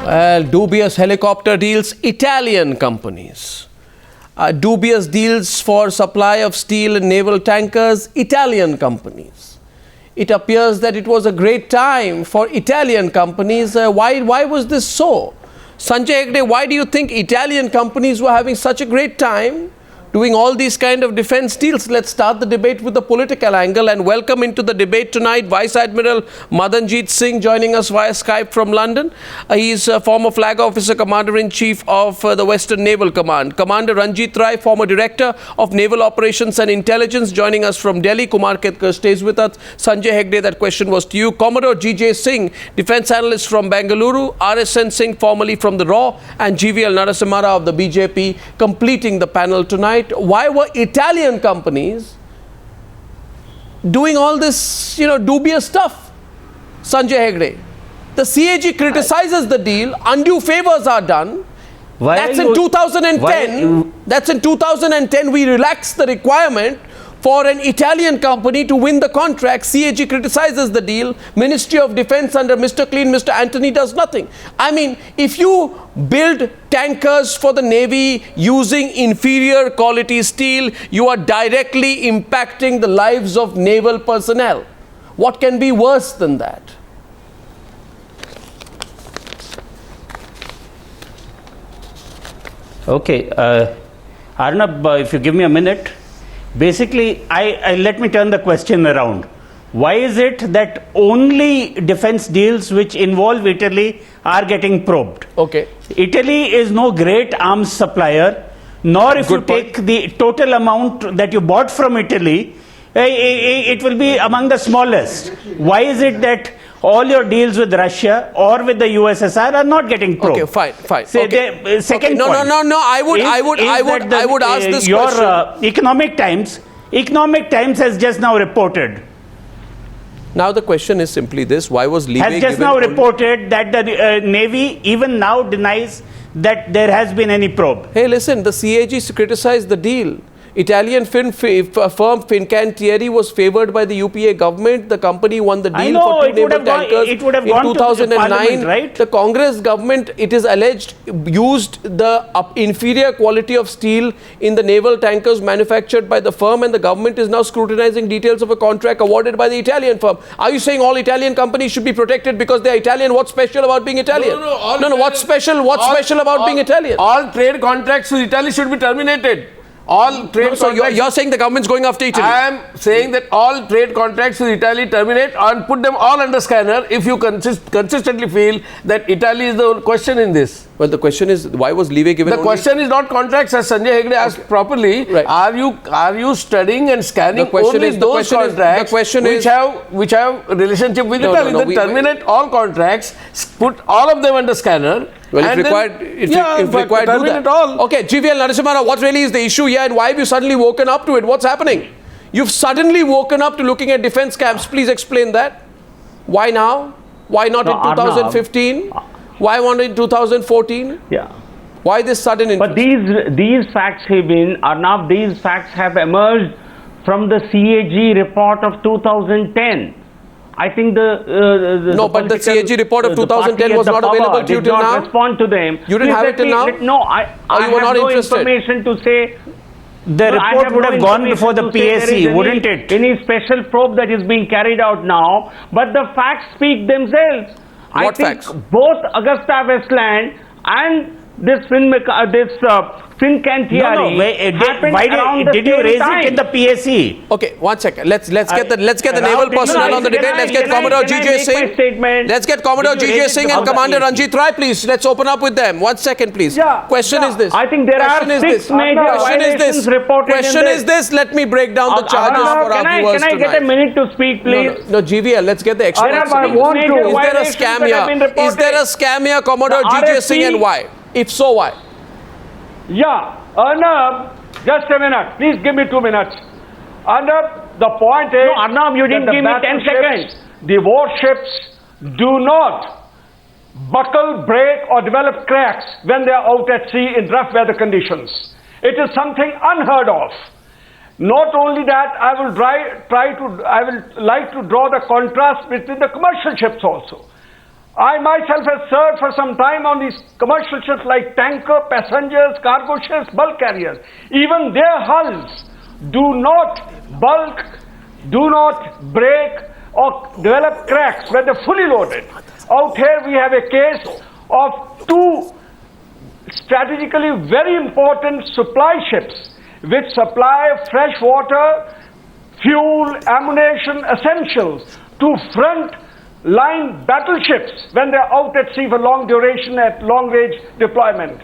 Dubious helicopter deals, Italian companies. Dubious deals for supply of steel and naval tankers, Italian companies. It appears that it was a great time for Italian companies. Why was this so? Sanjay Hegde, why do you think Italian companies were having such a great time doing all these kind of defense deals? Let's start the debate with the political angle and welcome into the debate tonight Vice Admiral Madanjit Singh joining us via Skype from London. He is a former Flag Officer Commander-in-Chief of the Western Naval Command. Commander Ranjit, former Director of Naval Operations and Intelligence, joining us from Delhi. Kumar Ketkar stays with us. Sanjay Hegde, that question was to you. Commodore G.J. Singh, Defense Analyst from Bengaluru. R.S.N. Singh, formerly from the RAW, and G.V.L. Narsimha of the BJP, completing the panel tonight. Why were Italian companies doing all this, dubious stuff? Sanjay Hegde, the CAG criticizes the deal, undue favors are done. That's in 2010. That's in 2010 we relaxed the requirement for an Italian company to win the contract. CAG criticizes the deal. Ministry of Defense under Mr. Clean, Mr. Antony does nothing. I mean, if you build tankers for the Navy using inferior quality steel, you are directly impacting the lives of naval personnel. What can be worse than that? Okay, Arnab, if you give me a minute. Basically, let me turn the question around. Why is it that only defense deals which involve Italy are getting probed? Okay. Italy is no great arms supplier, nor if you take the total amount that you bought from Italy, it will be among the smallest. Why is it that all your deals with Russia or with the USSR are not getting probed? Okay, fine. Second point. No. I would ask this your question. Economic Times has just now reported. Now the question is simply this: why was leeway has just now reported that the Navy even now denies that there has been any probe? Hey, listen, the CAG criticized the deal. Italian firm Fincantieri was favored by the UPA government. The company won the deal for two naval tankers in 2009. Right? The Congress government, it is alleged, used the inferior quality of steel in the naval tankers manufactured by the firm, and the government is now scrutinizing details of a contract awarded by the Italian firm. Are you saying all Italian companies should be protected because they are Italian? What's special about being Italian? No. What's special about being Italian? All trade contracts with Italy should be terminated. All trade so you're saying the government's going after Italy? I am saying that all trade contracts with Italy terminate and put them all under scanner if you consistently feel that Italy is the question in this. Well, the question is, why was leeway given? The question is not contracts, as Sanjay Hegde asked properly. Right. Are you studying and scanning only those contracts which have relationship with Italy? Then terminate all contracts, put all of them under scanner. Well, if required, do that. All. Okay, GVL Narsimha, what really is the issue here, and why have you suddenly woken up to it? What's happening? You've suddenly woken up to looking at defense camps. Please explain that. Why now? Why not in 2015? Why not in 2014? Yeah. Why this sudden interest? But these facts have been, Arnab, these facts have emerged from the CAG report of 2010. I think but the CAG report of 2010 was not available to you till now? Respond to them. You didn't have it till now? No, I were not no interested? Information to say. The report would have gone before the PSC, wouldn't it? Any special probe that is being carried out now, but the facts speak themselves. What facts? Both Augusta Westland and this Fincantieri did you raise it in the PSC? Okay, 1 second. Let's get the naval personnel on the debate. Let's get Commodore G.J. Singh. Let's get Commodore G.J. Singh and Commander Ranjit Rai, please. Let's open up with them. 1 second, please. Question is this. I think there are 6 major violations reported. Question is this. Let me break down the charges for our viewers tonight. Can I get a minute to speak, please? No, GVL. Let's get the experts. Is there a scam here? Is there a scam here, Commodore G.J. Singh, and why? If so, why? Yeah, Arnab, just a minute. Please give me 2 minutes. Arnab, the point is... No, Arnab, you didn't give me 10 seconds. The warships do not buckle, break or develop cracks when they are out at sea in rough weather conditions. It is something unheard of. Not only that, I would like to draw the contrast between the commercial ships also. I myself have served for some time on these commercial ships like tanker, passengers, cargo ships, bulk carriers. Even their hulls do not bulk, do not break or develop cracks when they're fully loaded. Out here we have a case of two strategically very important supply ships which supply fresh water, fuel, ammunition, essentials to front line battleships when they're out at sea for long duration at long range deployment.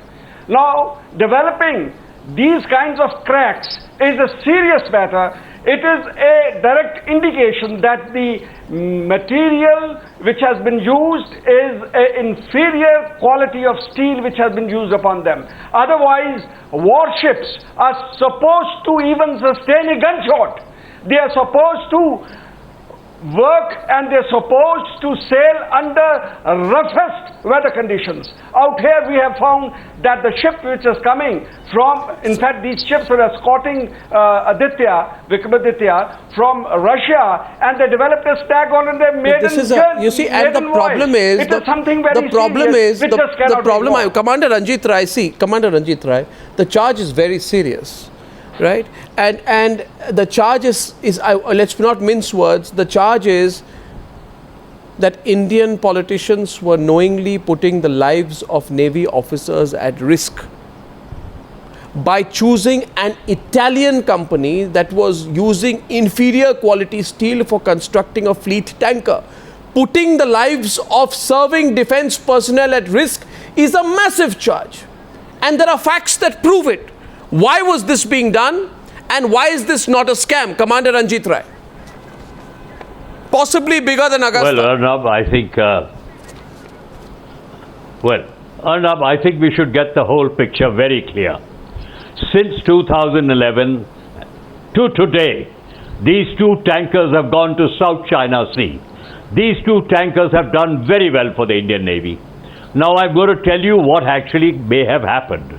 Now, developing these kinds of cracks is a serious matter. It is a direct indication that the material which has been used is an inferior quality of steel which has been used upon them. Otherwise, warships are supposed to even sustain a gunshot. They are supposed to work and they're supposed to sail under roughest weather conditions. Out here we have found that the ship which is coming from, in fact these ships were escorting Vikramaditya from Russia, and they developed a stag on and they made you see, and the problem is, it is something very the problem serious, is, the problem, Commander Ranjit Rai, the charge is very serious. Right, and the charge is let's not mince words. The charge is that Indian politicians were knowingly putting the lives of Navy officers at risk by choosing an Italian company that was using inferior quality steel for constructing a fleet tanker. Putting the lives of serving defense personnel at risk is a massive charge, and there are facts that prove it. Why was this being done, and why is this not a scam? Commander Ranjit Rai. Possibly bigger than Augusta. Well, Arnab, I think we should get the whole picture very clear. Since 2011 to today, these two tankers have gone to South China Sea. These two tankers have done very well for the Indian Navy. Now I'm going to tell you what actually may have happened.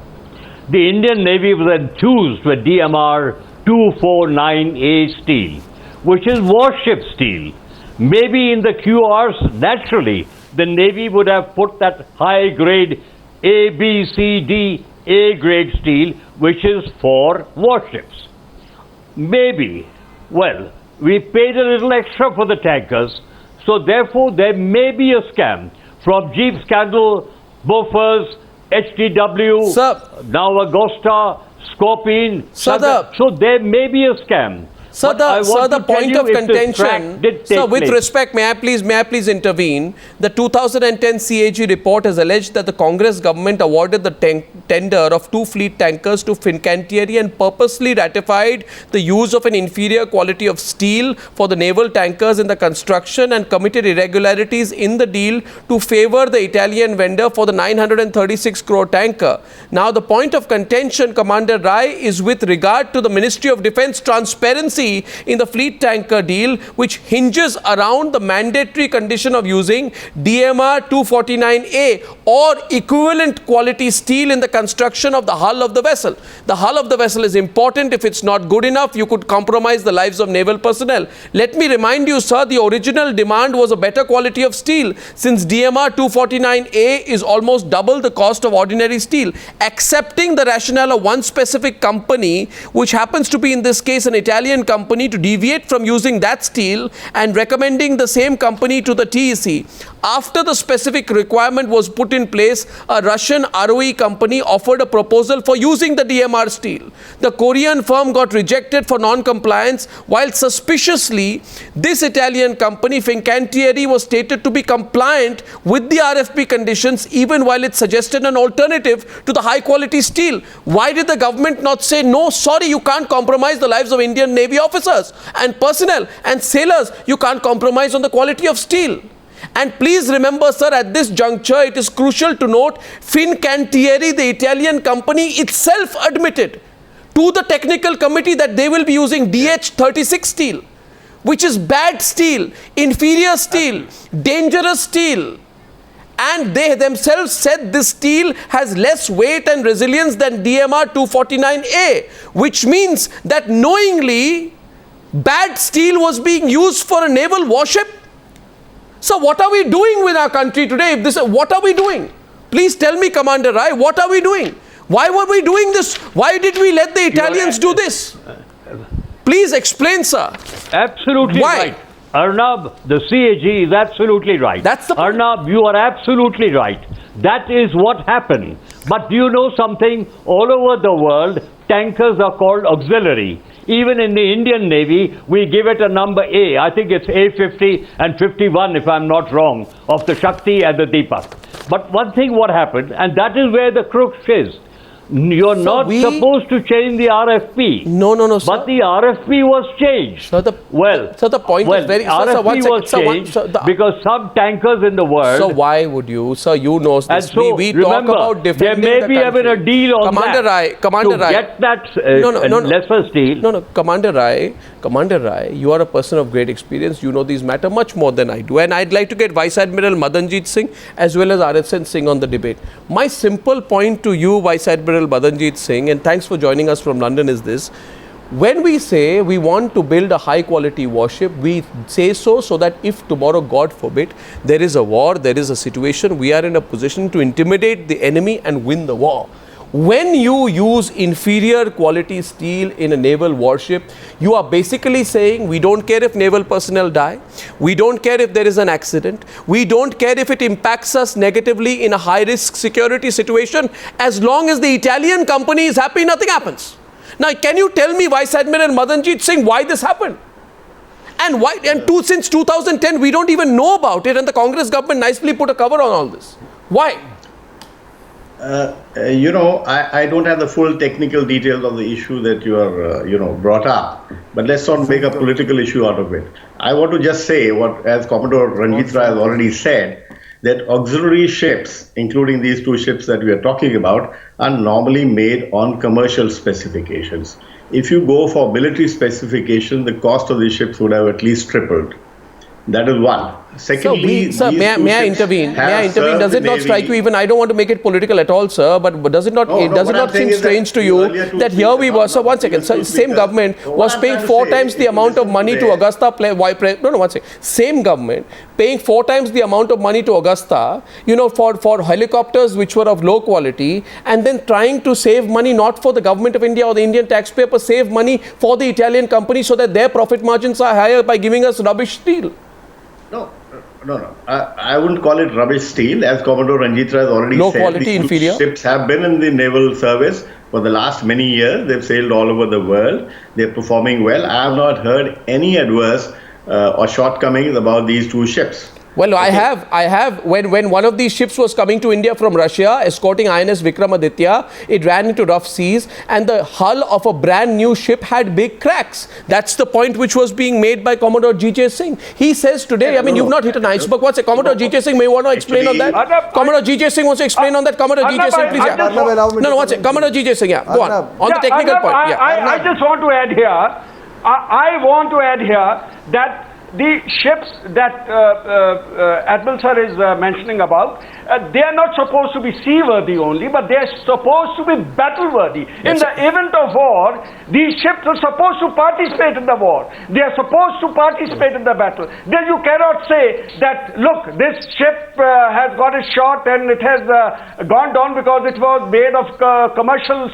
The Indian Navy was enthused with DMR 249A steel, which is warship steel. Maybe in the QRs, naturally, the Navy would have put that high grade A, B, C, D, A grade steel, which is for warships. Maybe. Well, we paid a little extra for the tankers, so therefore there may be a scam from Jeep Scandal, Bofors, HDW, now Augusta, Scorpion, so there may be a scam. Sir, the point of contention, sir, with respect, may I please intervene? The 2010 CAG report has alleged that the Congress government awarded the tender of 2 fleet tankers to Fincantieri and purposely ratified the use of an inferior quality of steel for the naval tankers in the construction and committed irregularities in the deal to favor the Italian vendor for the 936 crore tanker. Now, the point of contention, Commander Rai, is with regard to the Ministry of Defence transparency in the fleet tanker deal, which hinges around the mandatory condition of using DMR 249A or equivalent quality steel in the construction of the hull of the vessel. The hull of the vessel is important. If it's not good enough, you could compromise the lives of naval personnel. Let me remind you, sir, the original demand was a better quality of steel, since DMR 249A is almost double the cost of ordinary steel. Accepting the rationale of one specific company, which happens to be in this case an Italian company, to deviate from using that steel and recommending the same company to the TEC. After the specific requirement was put in place, a Russian ROE company offered a proposal for using the DMR steel. The Korean firm got rejected for non-compliance, while suspiciously, this Italian company, Fincantieri, was stated to be compliant with the RFP conditions even while it suggested an alternative to the high-quality steel. Why did the government not say, no, sorry, you can't compromise the lives of Indian Navy officers and personnel and sailors, you can't compromise on the quality of steel? And please remember, sir, at this juncture, it is crucial to note, Fincantieri, the Italian company, itself admitted to the technical committee that they will be using DH36 steel, which is bad steel, inferior steel, dangerous steel. And they themselves said this steel has less weight and resilience than DMR 249A, which means that knowingly bad steel was being used for a naval warship. So what are we doing with our country today? If this, what are we doing? Please tell me, Commander Rai, what are we doing? Why were we doing this? Why did we let the Italians do this? Please explain, sir. Absolutely right. Arnab, the CAG is absolutely right. That's the point. Arnab, you are absolutely right. That is what happened. But do you know something? All over the world, tankers are called auxiliary. Even in the Indian Navy, we give it a number A. I think it's A50 and 51, if I'm not wrong, of the Shakti and the Deepak. But one thing what happened, and that is where the crux is. You're not supposed to change the RFP. No, sir. But the RFP was changed. So the point is very... RFP was changed because some tankers in the world... So why would you... Sir, you know this. And so, we remember, talk about defending there may be having a deal on Commander that. Commander Rai. Get that lesser steel. No, Commander Rai, you are a person of great experience. You know these matter much more than I do. And I'd like to get Vice Admiral Madanjit Singh as well as RSN Singh on the debate. My simple point to you, Vice Admiral Madanjit Singh, and thanks for joining us from London, is this. When we say we want to build a high quality warship, we say so that if tomorrow, God forbid, there is a war, there is a situation, we are in a position to intimidate the enemy and win the war. When you use inferior quality steel in a naval warship, you are basically saying we don't care if naval personnel die, we don't care if there is an accident, we don't care if it impacts us negatively in a high-risk security situation. As long as the Italian company is happy, nothing happens. Now, can you tell me, Vice Admiral Madanjit Singh, why this happened? And why? And since 2010, we don't even know about it, and the Congress government nicely put a cover on all this. Why? I don't have the full technical details of the issue that you are, brought up. But let's not make a political issue out of it. I want to just say what, as Commodore Ranjit Rai has already said, that auxiliary ships, including these two ships that we are talking about, are normally made on commercial specifications. If you go for military specification, the cost of these ships would have at least tripled. That is one. Secondly, sir, may I intervene? Does it not strike you? Even I don't want to make it political at all, sir. But does it not? Does it not seem strange to you that here we were? So 1 second. So same government was paying 4 times the amount of money to Augusta. No, 1 second. Same government paying 4 times the amount of money to Augusta, for helicopters which were of low quality, and then trying to save money not for the government of India or the Indian taxpayer, but save money for the Italian company so that their profit margins are higher by giving us rubbish steel. No. I wouldn't call it rubbish steel. As Commodore Ranjit Rai has already low said, quality, inferior. Ships have been in the naval service for the last many years. They've sailed all over the world. They're performing well. I have not heard any adverse or shortcomings about these two ships. Well, okay. I have. When one of these ships was coming to India from Russia, escorting INS Vikramaditya, it ran into rough seas, and the hull of a brand new ship had big cracks. That's the point which was being made by Commodore G.J. Singh. He says today, you've not hit an iceberg. What's it? Commodore G.J. Singh may want to explain on that. Commodore G.J. Singh wants to explain on that. Commodore G.J. Singh, please. No, what's it? Commodore G.J. Singh, go on. On the technical point. I just want to add here. I want to add here that the ships that Admiral Sir is mentioning about, they are not supposed to be seaworthy only, but they are supposed to be battle-worthy. In the event of war, these ships are supposed to participate in the war. They are supposed to participate in the battle. Then you cannot say that, look, this ship has got a shot and it has gone down because it was made of commercial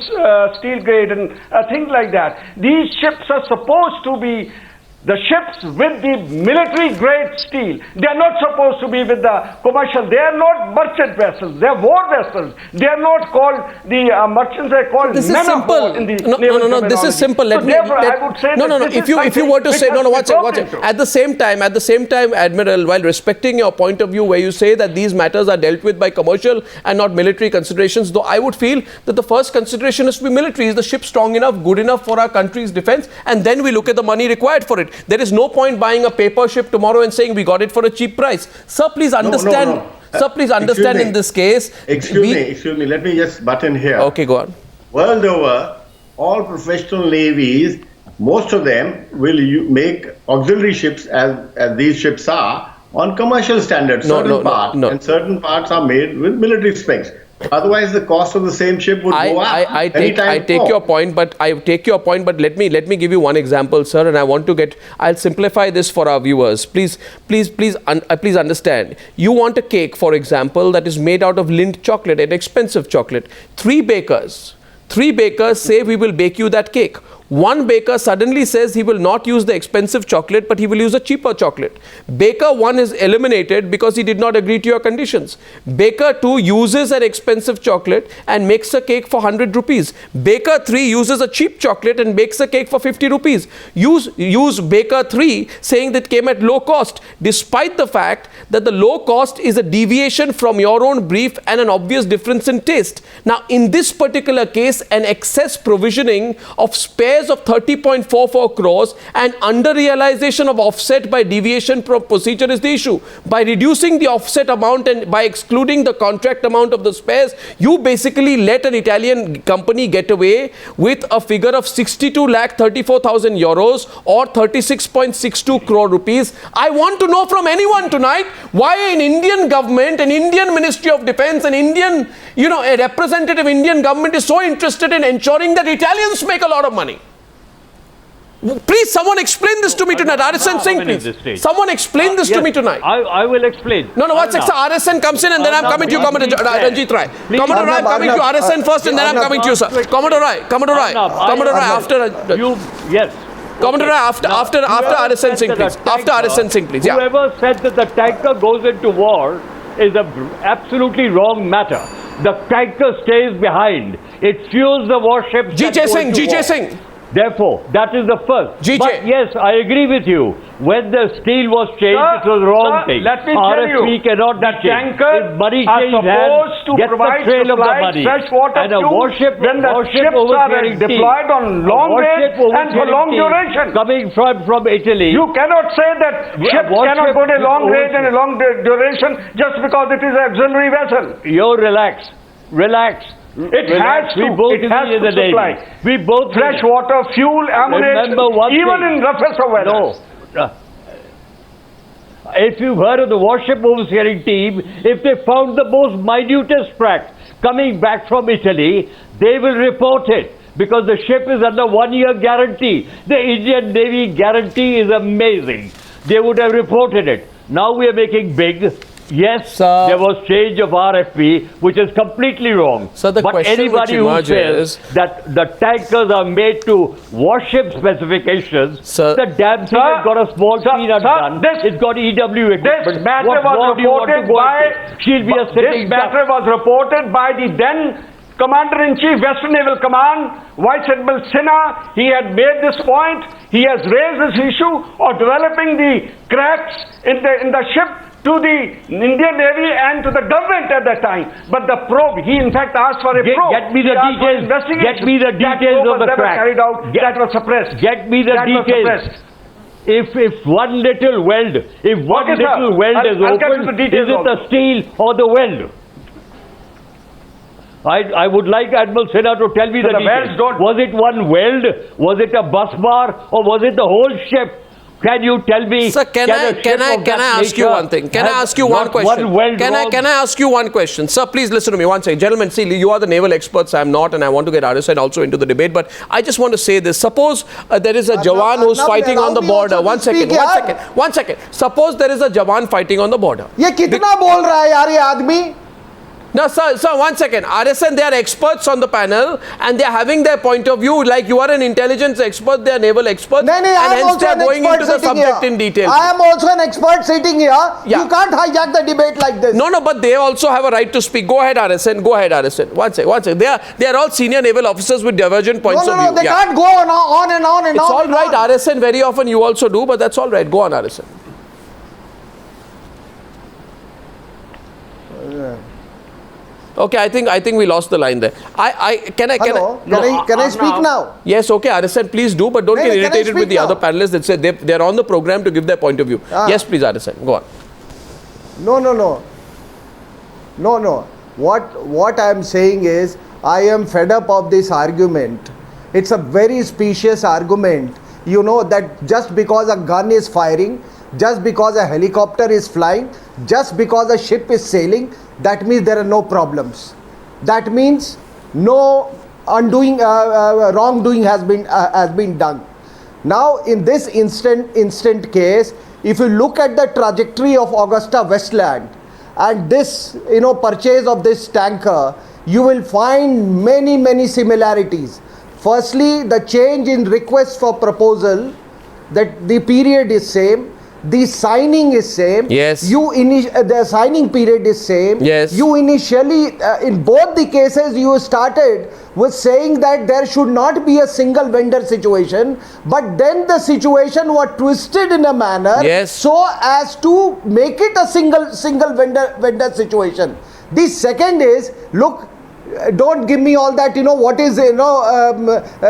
steel grade and things like that. These ships are supposed to be the ships with the military grade steel. They are not supposed to be with the commercial. They are not merchant vessels. They are war vessels. They are not called the merchants. They are called men of war in the No. This is simple. I would say If you were to say watch it. At the same time, Admiral, while respecting your point of view, where you say that these matters are dealt with by commercial and not military considerations, though I would feel that the first consideration is to be military. Is the ship strong enough, good enough for our country's defense? And then we look at the money required for it. There is no point buying a paper ship tomorrow and saying we got it for a cheap price. Sir, please understand. No. Sir, please understand in this case. Excuse me. Let me just butt in here. Okay, go on. World over, all professional navies, most of them will make auxiliary ships as these ships are on commercial standards. And certain parts are made with military specs. Otherwise, the cost of the same ship would go up. I take your point, but let me give you one example, sir, and I want to I'll simplify this for our viewers. Please understand. You want a cake, for example, that is made out of Lindt chocolate, an expensive chocolate. Three bakers say we will bake you that cake. One baker suddenly says he will not use the expensive chocolate, but he will use a cheaper chocolate. Baker 1 is eliminated because he did not agree to your conditions. Baker 2 uses an expensive chocolate and makes a cake for 100 rupees. Baker 3 uses a cheap chocolate and bakes a cake for 50 rupees. Use Baker 3 saying that came at low cost, despite the fact that the low cost is a deviation from your own brief and an obvious difference in taste. Now, in this particular case, an excess provisioning of spares of 30.44 crores and under realization of offset by deviation from procedure is the issue. By reducing the offset amount and by excluding the contract amount of the spares, you basically let an Italian company get away with a figure of 62,34,000 euros or 36.62 crore rupees. I want to know from anyone tonight why an Indian government, an Indian Ministry of Defense, an Indian, a representative Indian government is so interested in ensuring that Italians make a lot of money. Please, someone explain this to me tonight. RSN Singh, please. Someone explain this to me tonight. I will explain. No, one second. RSN comes in and then I'm coming to you, Commodore Ranjit Rai. Commodore Rai, I'm coming to RSN first and then I'm coming to you, sir. Commodore Rai. After... Yes. Commodore Rai, after RSN Singh, please. After RSN Singh, please. Yeah. Whoever said that the tanker goes into war is an absolutely wrong matter. The tanker stays behind. It fuels the warships. GJ Singh. Therefore, that is the first. GJ. But yes, I agree with you. When the steel was changed, it was the wrong thing. Let me tell you, cannot the tankers are supposed to provide fresh water fuel when the ships are deployed on long range and for long duration. Coming from Italy. You cannot say that ships cannot go to long range and a long duration just because it is an auxiliary vessel. You relax. It has to supply. We both fresh water, fuel, ammunition, even in roughest of weather. No. If you've heard of the Warship overseeing team, if they found the most minutest crack coming back from Italy, they will report it because the ship is under 1 year guarantee. The Indian Navy guarantee is amazing. They would have reported it. Now we are making big. Yes, there was change of RFP, which is completely wrong. So the but anybody who says that the tankers are made to warship specifications, the damn thing has got a small peanut gun. It's got EW equipment. This matter was reported by the then Commander-in-Chief, Western Naval Command, Vice Admiral Singh. He had made this point. He has raised this issue of developing the cracks in the ship to the Indian Navy and to the government at that time. But the probe, he in fact asked for a probe. Get me the details. Get me the details of the crack. That was suppressed. Get me the details. If one little weld, is open, is it the steel or the weld? I would like Admiral Singh to tell me the details. Was it one weld? Was it a bus bar? Or was it the whole ship? Can you tell me? Sir, can I ask you one thing? Can I ask you one question? Can I ask you one question? Sir, please listen to me. One second. Gentlemen, see, you are the naval experts. I am not, and I want to get RSN also into the debate. But I just want to say this. Suppose there is a Jawan who's fighting on the border. One second. Suppose there is a Jawan fighting on the border. ये कितना बोल रहा है यार ये आदमी? Now, sir, one second. RSN, they are experts on the panel and they are having their point of view. Like you are an intelligence expert, they are naval experts. And hence they are going into the subject in detail. I am also an expert sitting here. Yeah. You can't hijack the debate like this. No, but they also have a right to speak. Go ahead, RSN. One second. They are all senior naval officers with divergent points of view. No, they can't go on and on. It's all right, RSN. Very often you also do, but that's all right. Go on, RSN. Okay, I think we lost the line there. Can I speak now? Yes, okay, RSN, please do, but don't get irritated with the other panelists that say they're on the program to give their point of view. Yes, please, RSN, go on. No. What I am saying is, I am fed up of this argument. It's a very specious argument. You know that just because a gun is firing, just because a helicopter is flying, just because a ship is sailing, that means there are no problems. that means no wrongdoing has been done. Now, in this instant case, if you look at the trajectory of Augusta Westland and this, purchase of this tanker, you will find many similarities. Firstly, the change in request for proposal, that the period is same. The signing is same. Yes. The signing period is same. Yes. You initially, in both the cases, you started with saying that there should not be a single vendor situation, but then the situation was twisted in a manner so as to make it a single vendor situation. The second is, look, don't give me all that,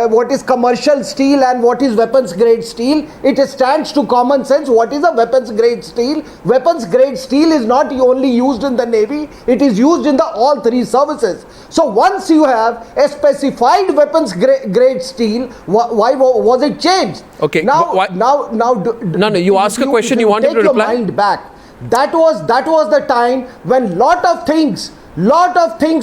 what is commercial steel and what is weapons grade steel. It stands to common sense. What is a weapons grade steel? Weapons grade steel is not only used in the Navy, it is used in all three services. So once you have a weapons grade steel, why was it changed? Okay. Now, you ask a question, you want him to reply? Take your mind back. That was the time when lot of things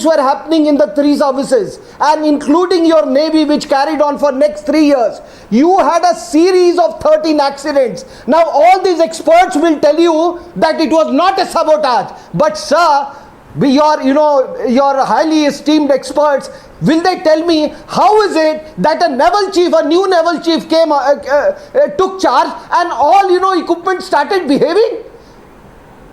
were happening in the three services, and including your Navy, which carried on for next 3 years. You had a series of 13 accidents. Now all these experts will tell you that it was not a sabotage. But sir, your highly esteemed experts, will they tell me how is it that a new naval chief came, took charge, and all equipment started behaving?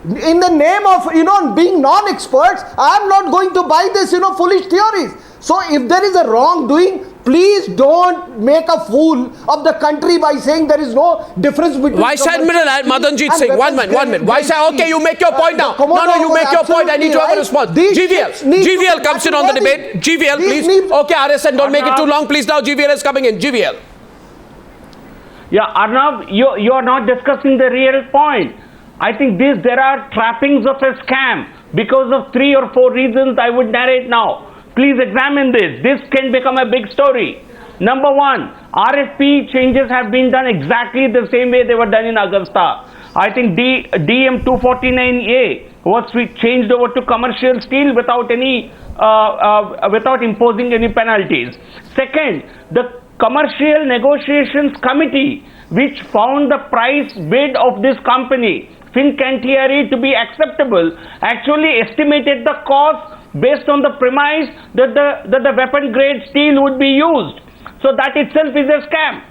In the name of being non-experts, I am not going to buy this foolish theories. So if there is a wrongdoing, please don't make a fool of the country by saying there is no difference between Vice Admiral Madanjit Singh, one minute. Vice, okay, you make your point now. No, you make your point. I need to have a response. GVL comes in on the debate. GVL, please. Okay, RSN, don't make it too long, please. Now GVL is coming in. GVL. Yeah, Arnab, you are not discussing the real point. I think there are trappings of a scam because of 3 or 4 reasons I would narrate now. Please examine this. This can become a big story. Number 1, RFP changes have been done exactly the same way they were done in Augusta. I think DM 249A was changed over to commercial steel without without imposing any penalties. Second, the Commercial Negotiations Committee, which found the price bid of this company, Fincantieri, to be acceptable, actually estimated the cost based on the premise that the weapon grade steel would be used. So that itself is a scam.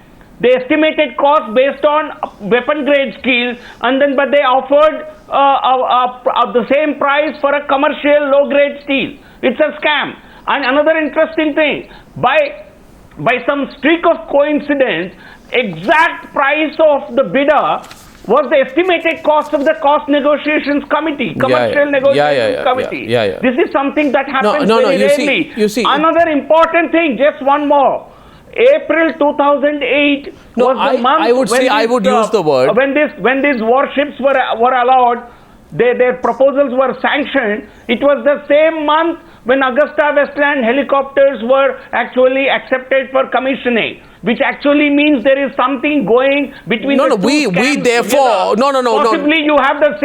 They estimated cost based on weapon grade steel, but they offered the same price for a commercial low grade steel. It's a scam. And another interesting thing, by some streak of coincidence, exact price of the bidder was the estimated cost of the Cost Negotiations Committee, Commercial Negotiations Committee. This is something that happens very rarely. You see. Another important thing, just one more. April 2008 was the month I would say I would use the word. When these warships were allowed, their proposals were sanctioned. It was the same month when Augusta Westland helicopters were actually accepted for commissioning, which actually means there is something going between we therefore possibly you have the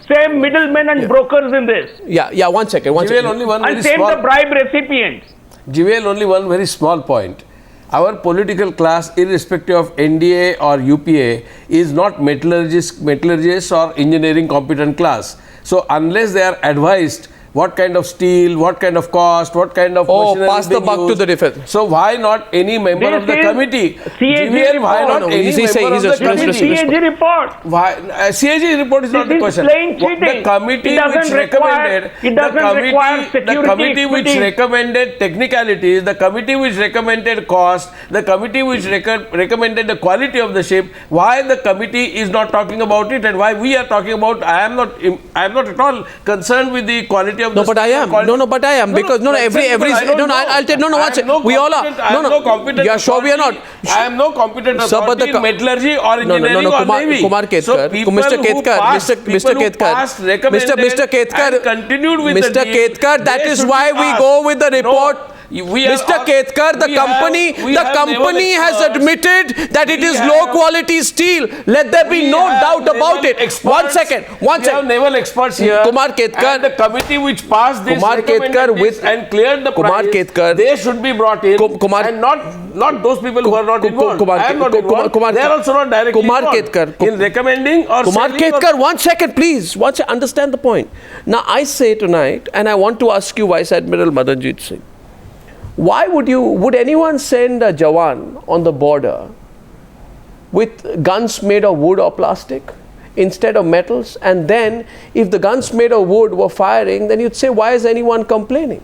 same middlemen and brokers in this. Yeah, one second. Only one and same the bribe recipients. GVL, only one very small point. Our political class, irrespective of NDA or UPA, is not metallurgists or engineering competent class. So unless they are advised what kind of steel, what kind of cost, what kind of machinery pass the buck to the defense. So why not any member of the committee? CAG why not any member of the committee? CAG report. Why CAG report is not the question. Plain cheating. The committee which recommended the committee which recommended technicalities, the committee which recommended cost, the committee which recommended the quality of the ship. Why the committee is not talking about it, and why we are talking about? I am not at all concerned with the quality of but I am. But I am because I'll tell watch it. We all are. Yeah, sure we are not. I am no competent authority in metallurgy or engineering or Navy. Kumar Ketkar, Mr. Ketkar, continued with Mr. Ketkar, that is why we go with the report. Mr. Ketkar, the company has admitted that it is low quality steel. Let there be no doubt about it. One second. We have naval experts here. Kumar Ketkar, and the committee which passed this and cleared the price, they should be brought in. And not those people who are not involved. I am not involved. They are also not directly involved in recommending or Kumar Ketkar, 1 second please. Understand the point. Now I say tonight, and I want to ask you, Vice Admiral Madanjit Singh, why would anyone send a Jawan on the border with guns made of wood or plastic instead of metals? And then if the guns made of wood were firing, then you'd say, why is anyone complaining?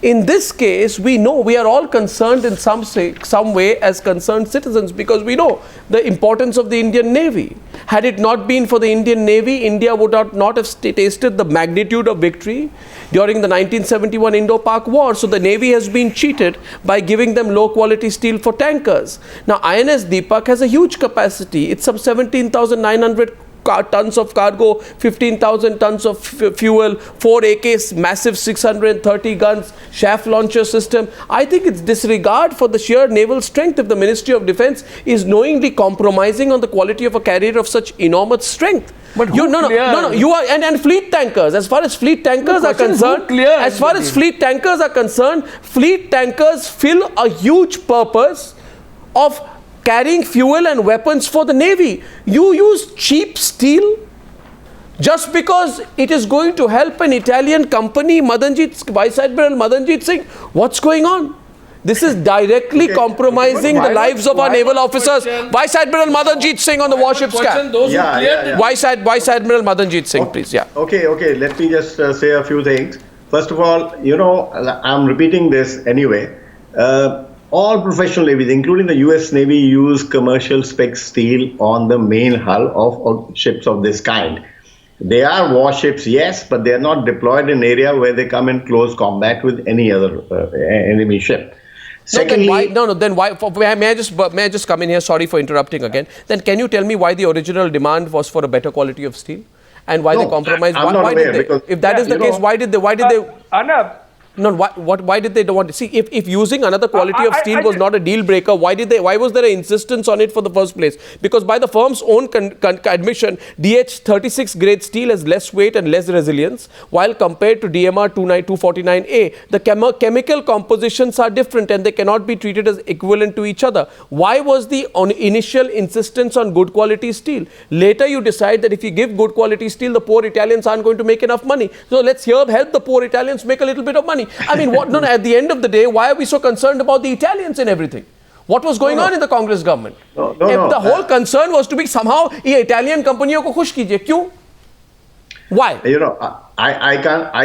In this case, we know we are all concerned in some way as concerned citizens, because we know the importance of the Indian Navy. Had it not been for the Indian Navy, India would not have tasted the magnitude of victory during the 1971 Indo-Pak War. So the Navy has been cheated by giving them low quality steel for tankers. Now INS Deepak has a huge capacity. It's some 17,900 tons of cargo, 15,000 tons of fuel, 4 AKs, massive 630 guns, shaft launcher system. I think it's disregard for the sheer naval strength if the Ministry of Defence is knowingly compromising on the quality of a carrier of such enormous strength. But you are and fleet tankers. As far as fleet tankers are concerned, fleet tankers fill a huge purpose of carrying fuel and weapons for the Navy. You use cheap steel just because it is going to help an Italian company, Vice Admiral Madanjit Singh. What's going on? This is directly compromising the lives of our naval officers. Vice Admiral Madanjit Singh on the Warship scam. Vice Admiral Madanjit Singh, please. Yeah. Okay. Let me just say a few things. First of all, I'm repeating this anyway. All professional navies, including the US Navy, use commercial spec steel on the main hull of ships of this kind. They are warships, yes, but they are not deployed in an area where they come in close combat with any other enemy ship. Secondly, may I just come in here? Sorry for interrupting again. Then can you tell me why the original demand was for a better quality of steel, and why they compromised? If that is the case, why did they? Arnab. No, why did they don't want to see if using another quality of steel was not a deal breaker? Why was there an insistence on it for the first place? Because by the firm's own admission, DH36 grade steel has less weight and less resilience, while compared to DMR 249A, the chemical compositions are different and they cannot be treated as equivalent to each other. Why was the initial insistence on good quality steel? Later you decide that if you give good quality steel, the poor Italians aren't going to make enough money. So let's help the poor Italians make a little bit of money. I mean, at the end of the day, why are we so concerned about the Italians and everything? What was going on in the Congress government? The whole concern was to be somehow Italian companies ko khush kijiye. Kyun? Why? I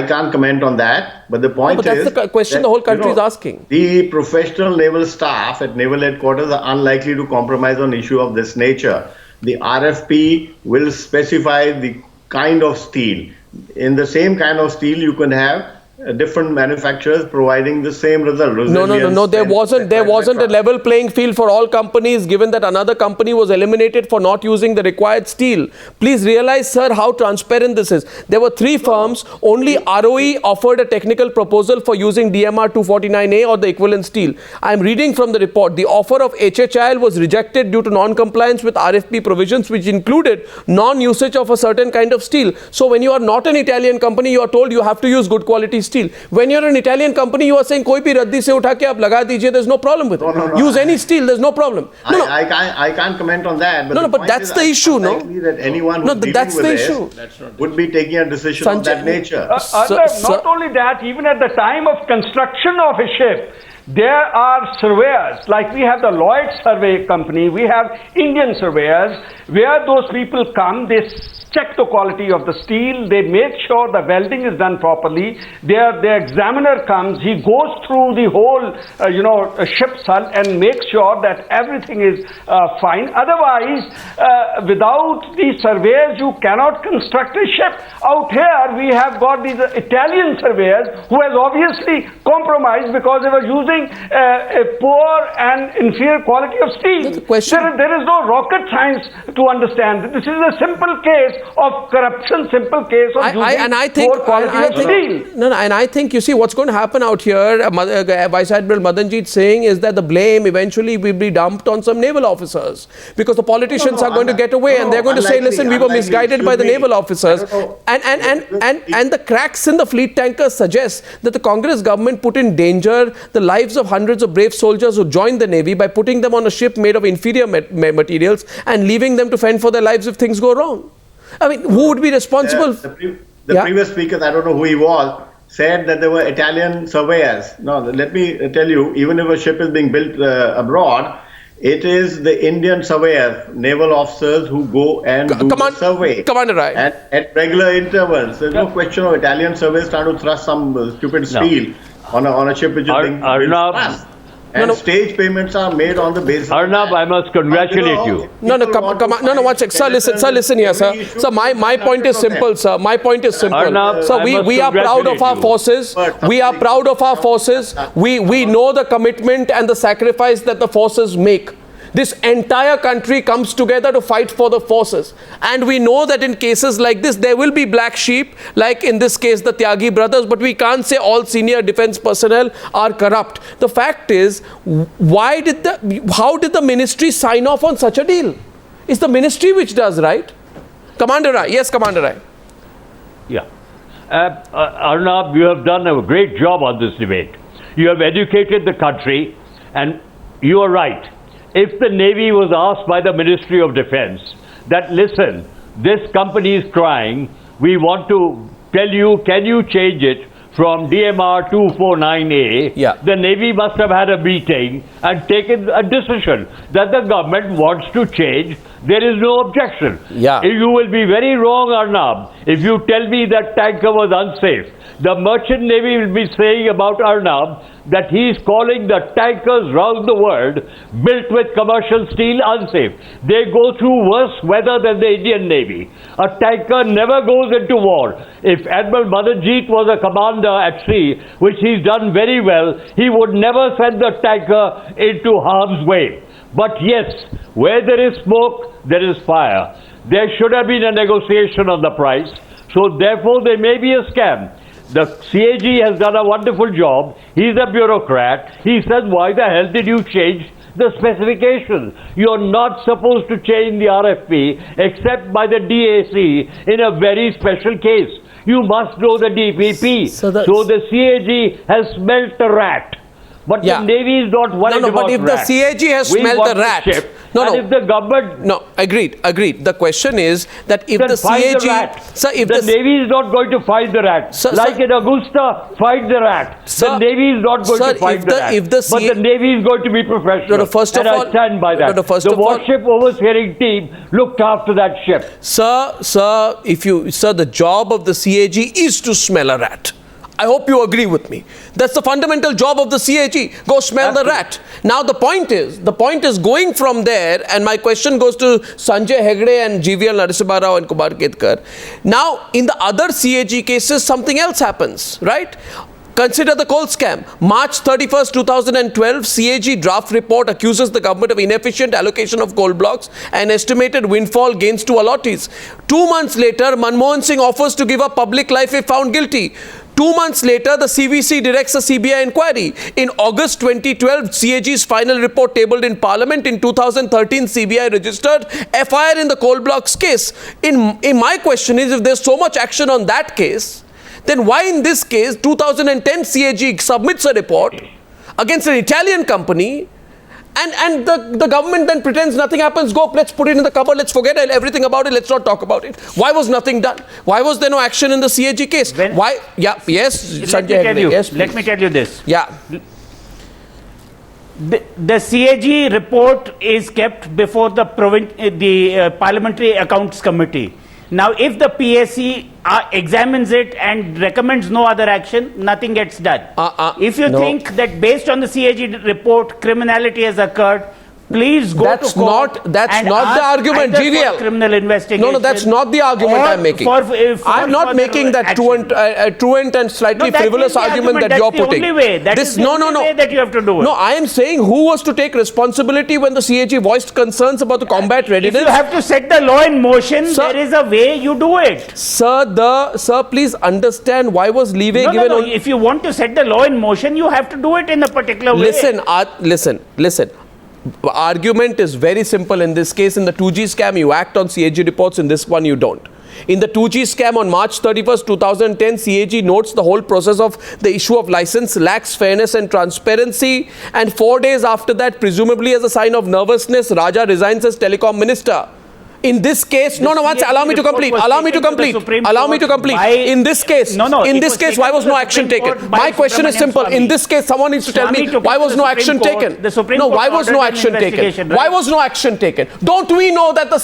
can't comment on that. But the point is, that's the question the whole country is asking. The professional naval staff at naval headquarters are unlikely to compromise on issue of this nature. The RFP will specify the kind of steel. In the same kind of steel, you can have different manufacturers providing the same result. No. There wasn't a level playing field for all companies, given that another company was eliminated for not using the required steel. Please realize, sir, how transparent this is. There were 3 firms. Only ROE offered a technical proposal for using DMR 249A or the equivalent steel. I am reading from the report. The offer of HHIL was rejected due to non-compliance with RFP provisions, which included non-usage of a certain kind of steel. So when you are not an Italian company, you are told you have to use good quality steel. When you're an Italian company, you are saying koi bhi raddi se utha ke aap laga dijiye, there's no problem with it. Use any steel, there's no problem. I can't comment on that. But that's the issue, no? That anyone that's the issue. Would be taking a decision of that nature. Not only that, even at the time of construction of a ship, there are surveyors, like we have the Lloyd Survey Company, we have Indian surveyors, where those people come, they check the quality of the steel, they make sure the welding is done properly, their examiner comes, he goes through the whole ship's hull and makes sure that everything is fine. Otherwise, without these surveyors, you cannot construct a ship. Out here, we have got these Italian surveyors who has obviously compromised because they were using producing a poor and inferior quality of steel. The question, there is no rocket science to understand. This is a simple case of corruption, simple case of using poor quality of steel. No, and I think, you see, what's going to happen out here, Vice Admiral Madanjit saying, is that the blame eventually will be dumped on some naval officers, because the politicians are going to get away and they're going to say, listen, we were misguided by the naval officers. And the cracks in the fleet tankers suggest that the Congress government put in danger the lives of hundreds of brave soldiers who joined the Navy by putting them on a ship made of inferior materials and leaving them to fend for their lives if things go wrong. I mean, who would be responsible? The previous speaker, I don't know who he was, said that there were Italian surveyors. No, let me tell you, even if a ship is being built abroad, it is the Indian surveyors, naval officers who go and do the survey. Commander, right. At regular intervals. There's no question of Italian surveyors trying to thrust some stupid steel on a ship which is being built fast. And stage payments are made on the basis Arnab, I must congratulate you. One sec. Sir, listen here, sir. So my point is simple, sir. My point is simple. Arnab, so we are proud of our forces. We are proud of our forces. We know the commitment and the sacrifice that the forces make. This entire country comes together to fight for the forces. And we know that in cases like this, there will be black sheep, like in this case, the Tyagi brothers, but we can't say all senior defense personnel are corrupt. The fact is, how did the ministry sign off on such a deal? It's the ministry which does, right? Commander Rai. Yes, Commander Rai. Yeah. Arnab, you have done a great job on this debate. You have educated the country, and you are right. If the Navy was asked by the Ministry of Defense that, listen, this company is crying, we want to tell you, can you change it from DMR 249A? The Navy must have had a meeting and taken a decision that the government wants to change. There is no objection. You will be very wrong, Arnab, if you tell me that tanker was unsafe. The Merchant Navy will be saying about Arnab that he is calling the tankers round the world built with commercial steel unsafe. They go through worse weather than the Indian Navy. A tanker never goes into war. If Admiral Madanjit was a commander at sea, which he's done very well, he would never send the tanker into harm's way. But yes, where there is smoke, there is fire. There should have been a negotiation on the price. So therefore, there may be a scam. The CAG has done a wonderful job. He's a bureaucrat. He says, why the hell did you change the specifications? You're not supposed to change the RFP except by the DAC in a very special case. You must know the DPP. So the CAG has smelt a rat. But the Navy is not worried about but if rats. the CAG has smelt a rat, if the government... agreed. The question is that if the CAG... Sir, if the Navy is not going to fight the rat. Like in Augusta, fight the rat. The Navy is not going to fight the rat. But the Navy is going to be professional. And I stand by that. The Warship overseeing team looked after that ship. Sir, the job of the CAG is to smell a rat. I hope you agree with me. That's the fundamental job of the CAG. Go smell the rat. Now the point is going from there, and my question goes to Sanjay, Hegde and GVL Narsimha and Kumar Ketkar. Now in the other CAG cases, something else happens, right? Consider the coal scam. March 31st, 2012, CAG draft report accuses the government of inefficient allocation of coal blocks and estimated windfall gains to allottees. 2 months later, Manmohan Singh offers to give up public life if found guilty. 2 months later, the CVC directs a CBI inquiry. In August 2012, CAG's final report tabled in Parliament. In 2013, CBI registered FIR in the coal blocks case. In my question is, if there's so much action on that case, then why in this case, 2010 CAG submits a report against an Italian company, and the government then pretends nothing happens, let's put it in the cupboard, let's forget everything about it, let's not talk about it. Why was nothing done? Why was there no action in the CAG case? Why? Yes, Sanjay. Let me tell you this. Yeah. The CAG report is kept before the Parliamentary Accounts Committee. Now, if the PAC examines it and recommends no other action, nothing gets done. If you think that based on the CAG report, criminality has occurred, please go That's to court. that's and not the ask argument, either for GVL. criminal investigation. No, that's not the argument or I'm making. I'm not making that truant and slightly frivolous argument that you're putting. That's the only way. That is the only way that you have to do it. No, I am saying who was to take responsibility when the CAG voiced concerns about the combat readiness. If you have to set the law in motion, there is a way you do it. Sir, please understand why was leeway given. No. If you want to set the law in motion, you have to do it in a particular way. Listen. Argument is very simple in this case. In the 2G scam, you act on CAG reports. In this one, you don't. In the 2G scam on March 31st, 2010, CAG notes the whole process of the issue of license lacks fairness and transparency. And 4 days after that, presumably as a sign of nervousness, Raja resigns as telecom minister. In this case, allow me to complete. In this case, why was no action taken? My question is simple. In this case, someone needs to tell me why was no action taken? No, why was no action taken? Why was no action taken? Don't we know that the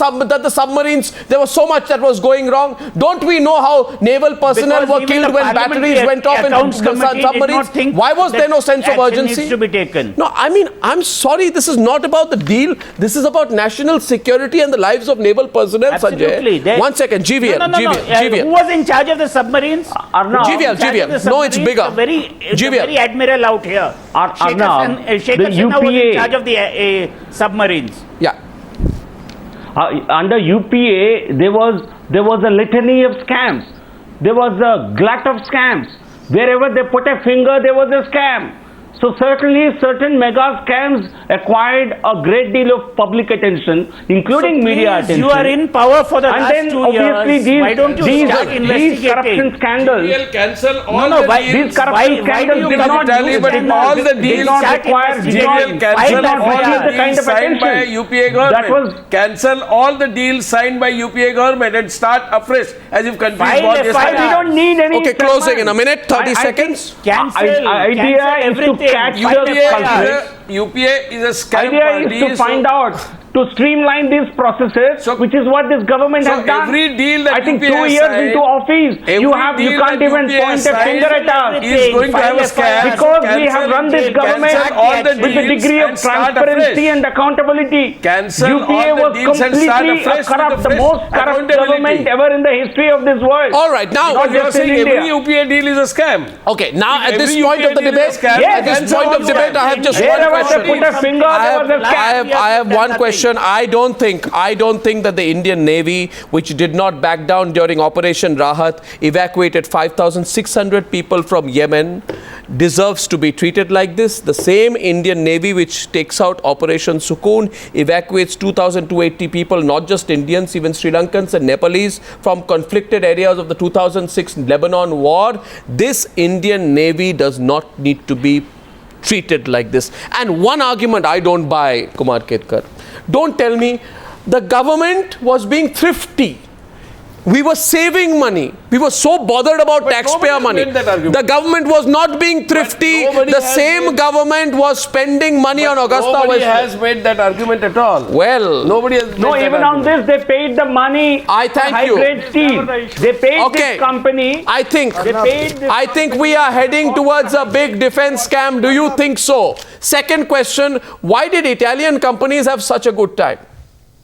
submarines, there was so much that was going wrong? Don't we know how naval personnel were killed when batteries went off in submarines? Why was there no sense of urgency? No, I mean, I'm sorry, this is not about the deal. This is about national security and the lives of naval personnel. Absolutely. Sanjay. 1 second, GVL. GVL. Who was in charge of the submarines? GVL. No, it's bigger. The very Admiral out here. Sheikh Hasina was in charge of the submarines. Yeah. Under UPA, there was a litany of scams. There was a glut of scams. Wherever they put a finger, there was a scam. So certainly certain mega scams acquired a great deal of public attention, including media attention. You are in power for the last 2 years. Obviously why don't you start investigating? These corruption scandals. Cancel all the deals. These corruption scandals did not all the deals require cancel all the deals signed by UPA government. Cancel all the deals signed by UPA government and start afresh as if confused about this. We don't need any. Okay, closing in a minute, 30 seconds. Cancel everything. UPA is a scam. Idea is to find out, to streamline these processes, which is what this government has done. Every deal that I think UPA 2 years into office, you can't even point a finger at us. Is going to have a scam because we have run this government with a degree of transparency and accountability. UPA was completely corrupt, the most corrupt government ever in the history of this world. All right, now you're saying every UPA deal is a scam. Okay, now at this point of the debate, I have just one question. I have one question. I don't think that the Indian Navy, which did not back down during Operation Rahat, evacuated 5,600 people from Yemen, deserves to be treated like this. The same Indian Navy which takes out Operation Sukoon, evacuates 2,280 people, not just Indians, even Sri Lankans and Nepalese, from conflicted areas of the 2006 Lebanon war. This Indian Navy does not need to be treated like this. And one argument I don't buy, Kumar Ketkar. Don't tell me the government was being thrifty. We were saving money. We were so bothered about taxpayer money. The government was not being thrifty. The same government was spending money on Augusta West. Nobody has made that argument at all. Well, nobody has. No, even on this, they paid the money. I thank you. High-grade steel. They paid this company. I think we are heading towards a big defense scam. Do you think so? Second question: why did Italian companies have such a good time?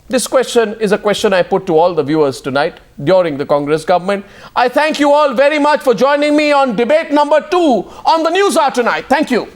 This question is a question I put to all the viewers tonight during the Congress government. I thank you all very much for joining me on debate number 2 on the Newshour tonight. Thank you.